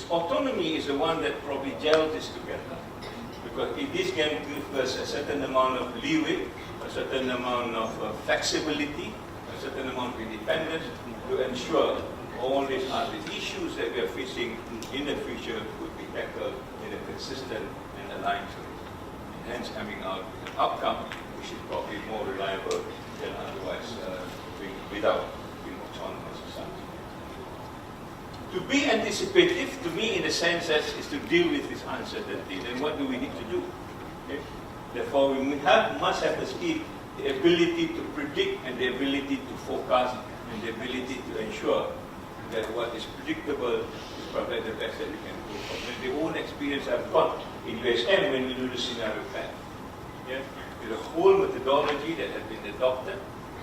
autonomy is the one that probably gels this together. Because this can give us a certain amount of leeway, a certain amount of flexibility, a certain amount of independence to ensure all these other issues that we are facing in the future would be tackled in a consistent and aligned way. And hence coming out with an outcome which is probably more reliable than otherwise without autonomous society. To be anticipative, to me, in the sense that is to deal with this uncertainty, then what do we need to do? Okay? Therefore, we must have the skill, the ability to predict and the ability to forecast and the ability to ensure that what is predictable is probably the best that we can do. From the own experience I've got in USM when we do the scenario plan. Yeah? There's a whole methodology that has been adopted,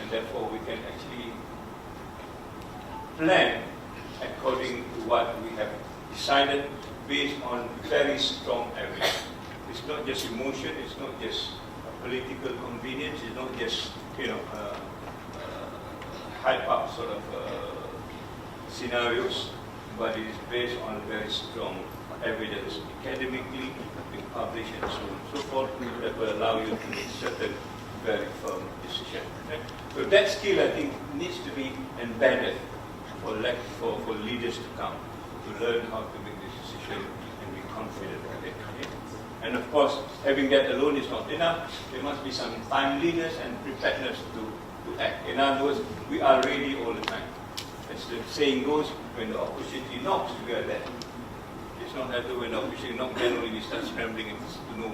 and therefore we can actually plan according to what we have decided based on very strong evidence. It's not just emotion, it's not just political convenience, it's not just, hype up sort of scenarios, but it is based on very strong evidence academically, being published and so on and so forth, that will allow you to make certain very firm decisions. Okay? So that skill, I think, needs to be embedded for leaders to come, to learn how to make this decision and be confident of it. Okay? And of course, having that alone is not enough. There must be some timeliness and preparedness to act. In other words, we are ready all the time. As the saying goes, when the opportunity knocks, we are there. It's not that when the opportunity knocks, then only we start scrambling to know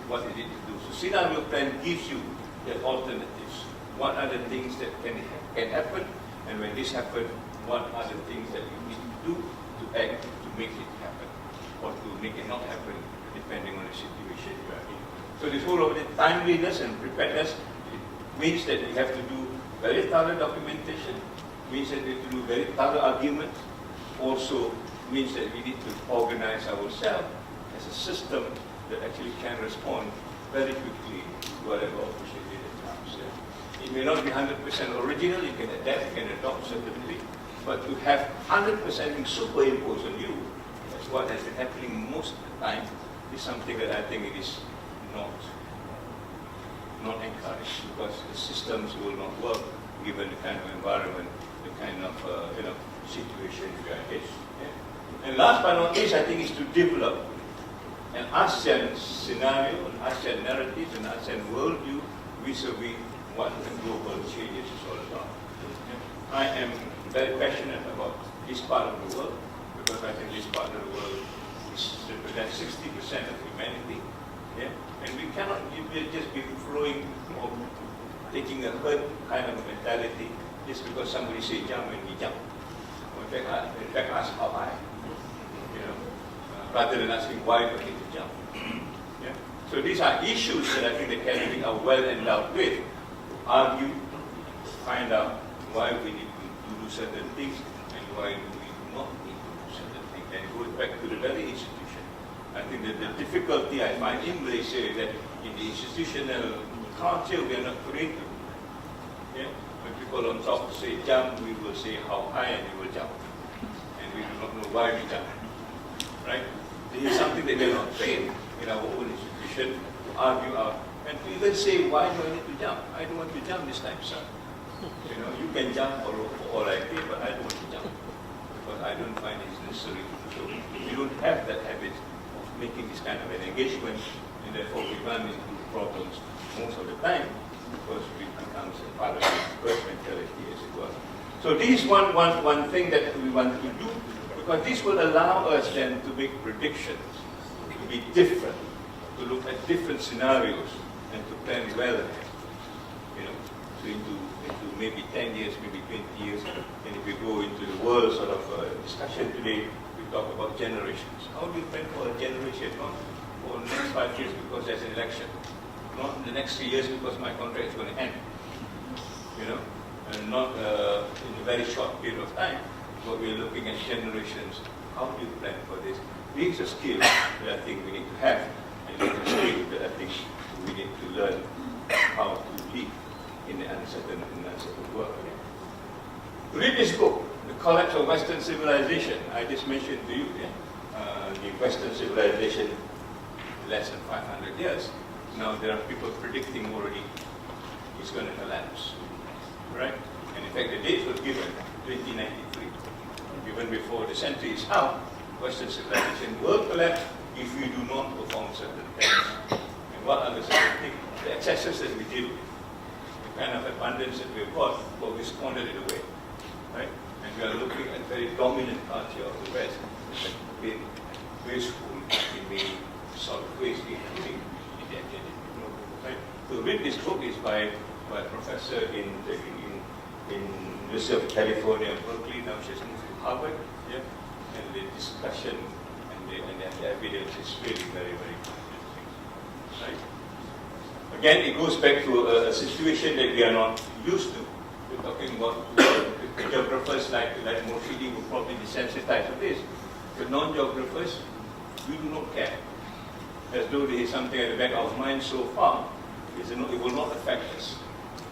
what is it to do. So scenario plan gives you the alternatives. What are the things that can happen? And when this happens, what are the things that you need to do to act to make it happen, or to make it not happen, depending on the situation you are in. So this whole of the timeliness and preparedness, it means that we have to do very thorough documentation, means that we have to do very thorough arguments, also means that we need to organize ourselves as a system that actually can respond very quickly to whatever opportunity that comes. It may not be 100% original, you can adapt, you can adopt certainly, but to have 100% being superimposed on you, that's what has been happening most of the time, is something that I think it is not encouraged, because the systems will not work given the kind of environment, the kind of situation we are in. Yeah. And last but not least, I think, is to develop an ASEAN scenario, an ASEAN narrative, an ASEAN worldview vis-a-vis what the global changes is all about. I am very passionate about this part of the world, because I think this part of the world represents 60% of humanity. Yeah? And we cannot just be flowing or taking a herd kind of mentality just because somebody says jump and we jump. In fact, ask how high. Rather than asking why we need to jump. Yeah? So these are issues that I think the academic are well endowed with. Argue, find out why we need to do certain things and why we do not need to do certain things. And it goes back to the very institution. I think that the difficulty I find in Malaysia is that in the institutional culture we are not creative. Yeah? When people on top say jump, we will say how high and we will jump. And we do not know why we jump. Right? This is something that we are not trained in our own institution to argue out. And to even say, why do I need to jump? I don't want to jump this time, sir. You can jump for all I pay, but I don't want to jump. Because I don't find it necessary. So we don't have that habit of making this kind of an engagement, and therefore we run into problems most of the time, because it becomes a part of the birth mentality, as it were. So this is one thing that we want to do, because this will allow us then to make predictions, to be different, to look at different scenarios, and to plan well ahead. So into maybe 10 years, maybe 20 years, and if we go into the world sort of discussion today, we talk about generations. How do you plan for a generation? Not for the next 5 years because there's an election. Not in the next 3 years because my contract is going to end. And not in a very short period of time, but we're looking at generations. How do you plan for this? These are skills that I think we need to have, and these are skills that I think we need to learn how to lead in the uncertain world. Read this book, The Collapse of Western Civilization. I just mentioned to you. Yeah? the Western civilization less than 500 years. Now there are people predicting already it's going to collapse, right? And in fact, the dates were given 2093. Even before the century is out, Western civilization will collapse if we do not perform certain things. And what are the certain things? The excesses that we deal with, the kind of abundance that we've got, but we squandered it away, right? And we are looking at very dominant culture of the West that has been wasteful in many sort of ways, including indented, right? So read this book is by a professor in University of California, Berkeley. Now she's moved to Harvard, yeah. And the discussion and the evidence is really very, very interesting, right? Again, it goes back to a situation that we are not used to. We're talking about geographers like Morfidi will probably be sensitized to this. But non-geographers, we do not care. As though there is something at the back of our mind so far, it will not affect us.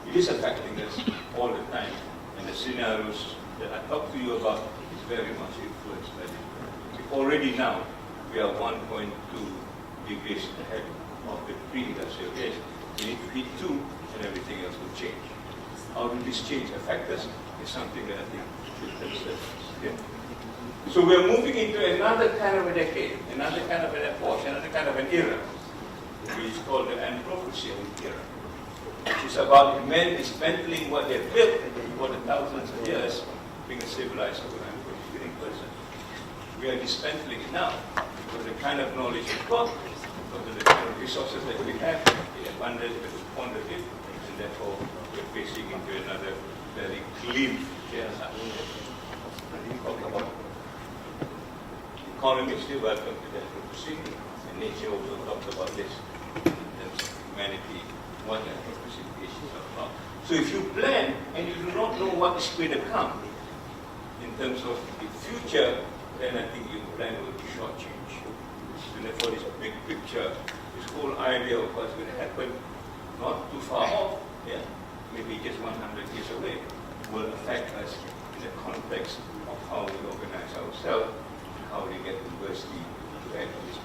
It is affecting us all the time. And the scenarios that I talked to you about is very much influenced by this. Already now, we are 1.2 degrees ahead of the pre-industrial age. We need to hit 2 and everything else will change. How will this change affect us is something that I think should concern us. Yeah. So we're moving into another kind of a decade, another kind of an epoch, another kind of an era, which is called the Anthropocene era, which is about men dismantling what they've built for the thousands of years, being a civilized living person. We are dismantling it now because the kind of knowledge we've got, because of the kind of resources that we have, the abundance that we squandered it, and therefore we're facing into another very clean era. I didn't talk about economists, still welcome to that Anthropocene, and nature also talked about this in terms of humanity, what the Anthropocene is about. So if you plan and you do not know what is going to come in terms of the future, then I think your plan will be shortchanged. So therefore this big picture, this whole idea of what's going to happen, not too far off, yeah, maybe just 100 years away, will affect us in the context of how we organize ourselves, how we get university to act on this.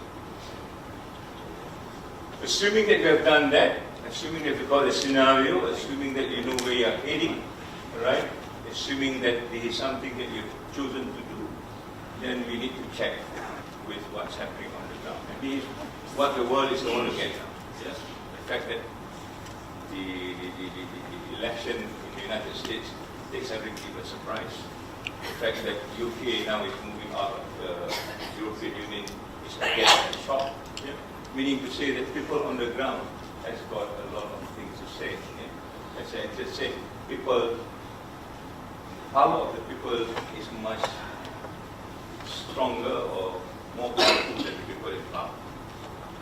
Assuming that we have done that, assuming that we've got a scenario, assuming that you know where you're heading, right? Assuming that there is something that you've chosen to do, then we need to check with what's happening on the ground. And this is what the world is all against now. Yes. The fact that the election in the United States takes everything by surprise. The fact that UK now is moving out of the European Union is again a shock. Yeah. Meaning to say that people on the ground has got a lot of things to say. Yeah. As I just said, people, power of the people is much stronger or more powerful than the people in power.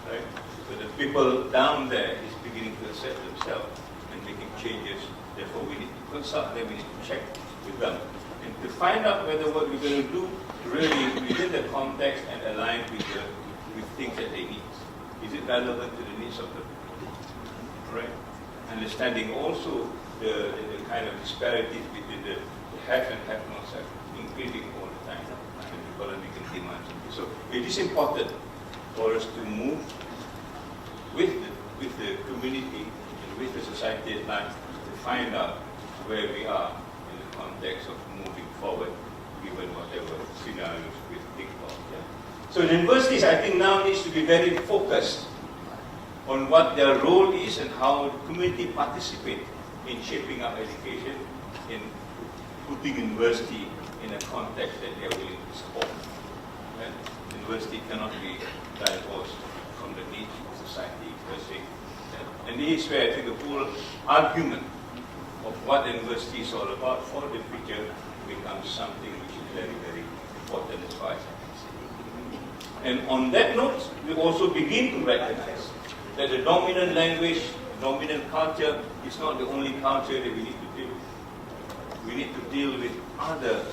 Right? So the people down there is beginning to accept themselves and making changes. Therefore, we need to consult them, we need to check with them. And to find out whether what we're going to do really within the context and aligned with things that they need. Is it relevant to the needs of the people? Right? Understanding also the kind of disparities between the have and have nots are increasing all the time. And people are making demands. So it is important for us to move with the community and with the society at large to find out where we are in the context of moving forward, given whatever scenarios we think of. Yeah. So the universities, I think, now needs to be very focused on what their role is and how the community participate in shaping up education, in putting university in a context that they are willing to support. And university cannot be divorced from the needs of society per se. And this is where I think the whole argument of what the university is all about for the future becomes something which is very, very important as far as I can see. And on that note, we also begin to recognize that the dominant language, dominant culture is not the only culture that we need to deal with. We need to deal with other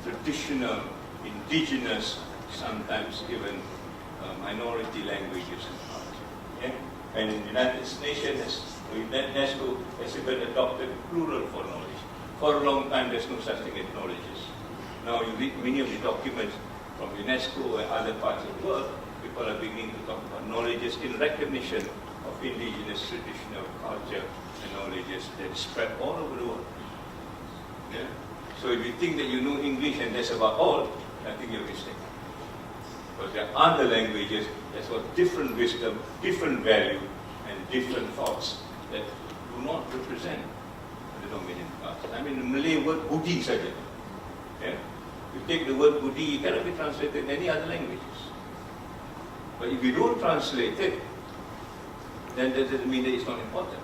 traditional, indigenous, sometimes even minority languages and culture. Yeah? And the United Nations UNESCO has even adopted plural for knowledge. For a long time, there's no such thing as knowledges. Now, you read many of the documents, from UNESCO and other parts of the world, people are beginning to talk about knowledges in recognition of indigenous traditional culture and knowledges that spread all over the world. Yeah? So if you think that you know English and that's about all, I think you're mistaken. Because there are other languages that's got different wisdom, different value, and different thoughts that do not represent the dominant class. I mean, the Malay word Budi saja. Yeah? You take the word Budi, it cannot be translated in any other languages. But if you don't translate it, then that doesn't mean that it's not important.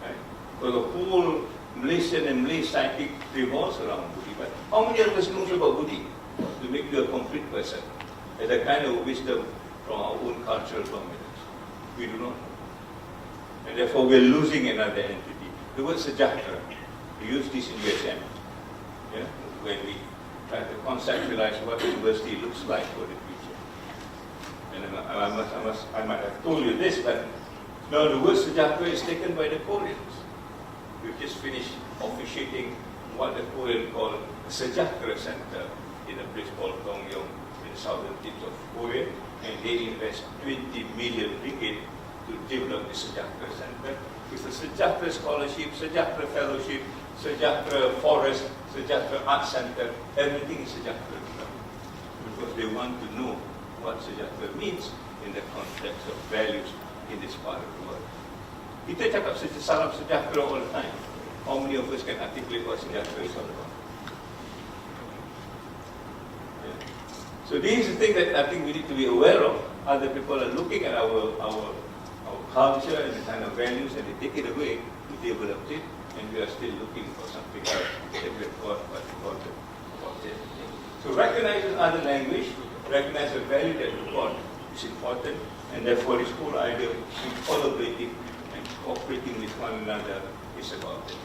Right? Because the whole Malaysian and Malay psychic revolves around Budi. But how many of us knows about Budi? To make you a complete person. As a kind of wisdom from our own cultural dominance. We do not know. And therefore we're losing another entity. The word sejahtera, we use this in USM. Yeah? When we try to conceptualize what university looks like for the future. And I might have told you this, but now the word sejahtera is taken by the Koreans. We've just finished officiating what the Koreans call a sejahtera center in a place called Dongyong in the southern tips of Korea, and they invest 20 million ringgit to develop the sejahtera center. It's a sejahtera scholarship, sejahtera fellowship, sejahtera forest, sejahtera art center. Everything is sejahtera because they want to know what sejahtera means in the context of values in this part of the world. Kita cakap salam sejahtera all the time. How many of us can articulate what sejahtera is all about? Yeah. So this is the thing that I think we need to be aware of. Other people are looking at our culture and the kind of values, and they take it away, we developed it, and we are still looking for something else that we have got what important about it. So recognizing other language, recognize the value that we got is important, and therefore this whole idea of collaborating and cooperating with one another is about it.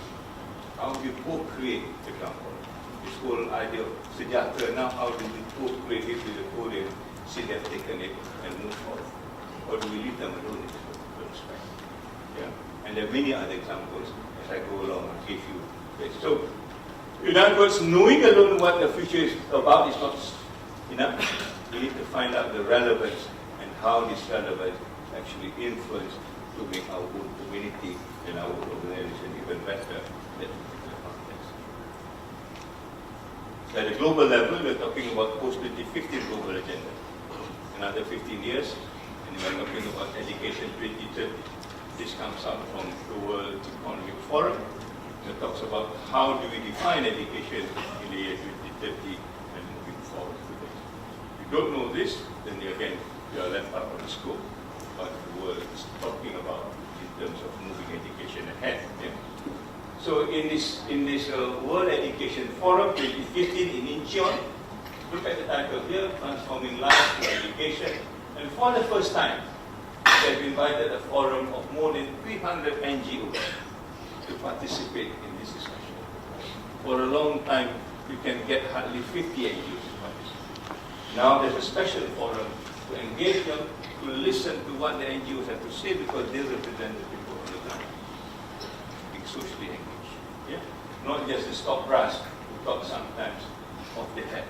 How do you co-create the example? This whole idea of sejahtera, now how do we co-create it with the Korean, see they've taken it and move forward? Or do we leave them alone in this respect? Yeah? And there are many other examples as I go along and give you this. So, in other words, knowing alone what the future is about is not enough. We need to find out the relevance and how this relevance actually influence to make our own community and our own organization even better in that particular context. So at a global level, we're talking about post-2015 global agenda. Another 15 years, and we're talking about education 2030. This comes out from the World Economic Forum. It talks about how do we define education in the year 2030 and moving forward to this. If you don't know this, then again, you are left out of the scope what the world is talking about in terms of moving education ahead. Yeah? So in this World Education Forum 2015 in Incheon, look at the title here, Transforming Lives Through Education. And for the first time, they've invited a forum of more than 300 NGOs to participate in this discussion. For a long time, you can get hardly 50 NGOs to participate. Now there's a special forum to engage them, to listen to what the NGOs have to say because they represent the people on the ground, being socially engaged. Yeah? Not just the stop brass who talk sometimes off the head.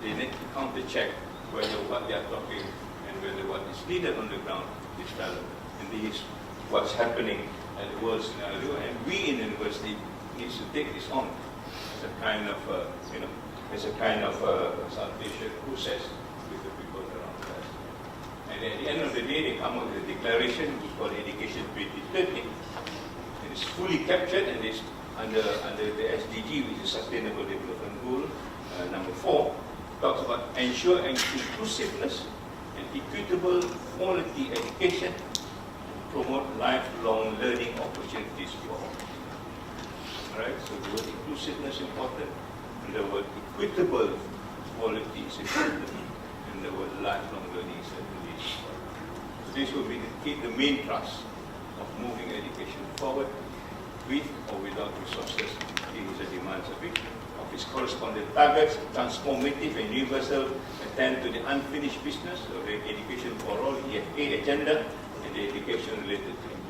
They need to counter-check whether what they are talking and whether what is needed on the ground is relevant. And this is what's happening at the world scenario, and we in the university need to take this on as a kind of, consultation process with the people around us. And at the end of the day, they come up with a declaration which is called Education 2030. It is fully captured and it's under the SDG, which is Sustainable Development Goal number 4. Talks about ensure inclusiveness and equitable quality education and promote lifelong learning opportunities for all. Alright, so the word inclusiveness is important, and the word equitable quality is important, and the word lifelong learning is certainly important. So this will be the main thrust of moving education forward with or without resources. It is the demands of it. Of its corresponding targets, transformative and universal, attend to the unfinished business of the education for all, EFA agenda, and the education related to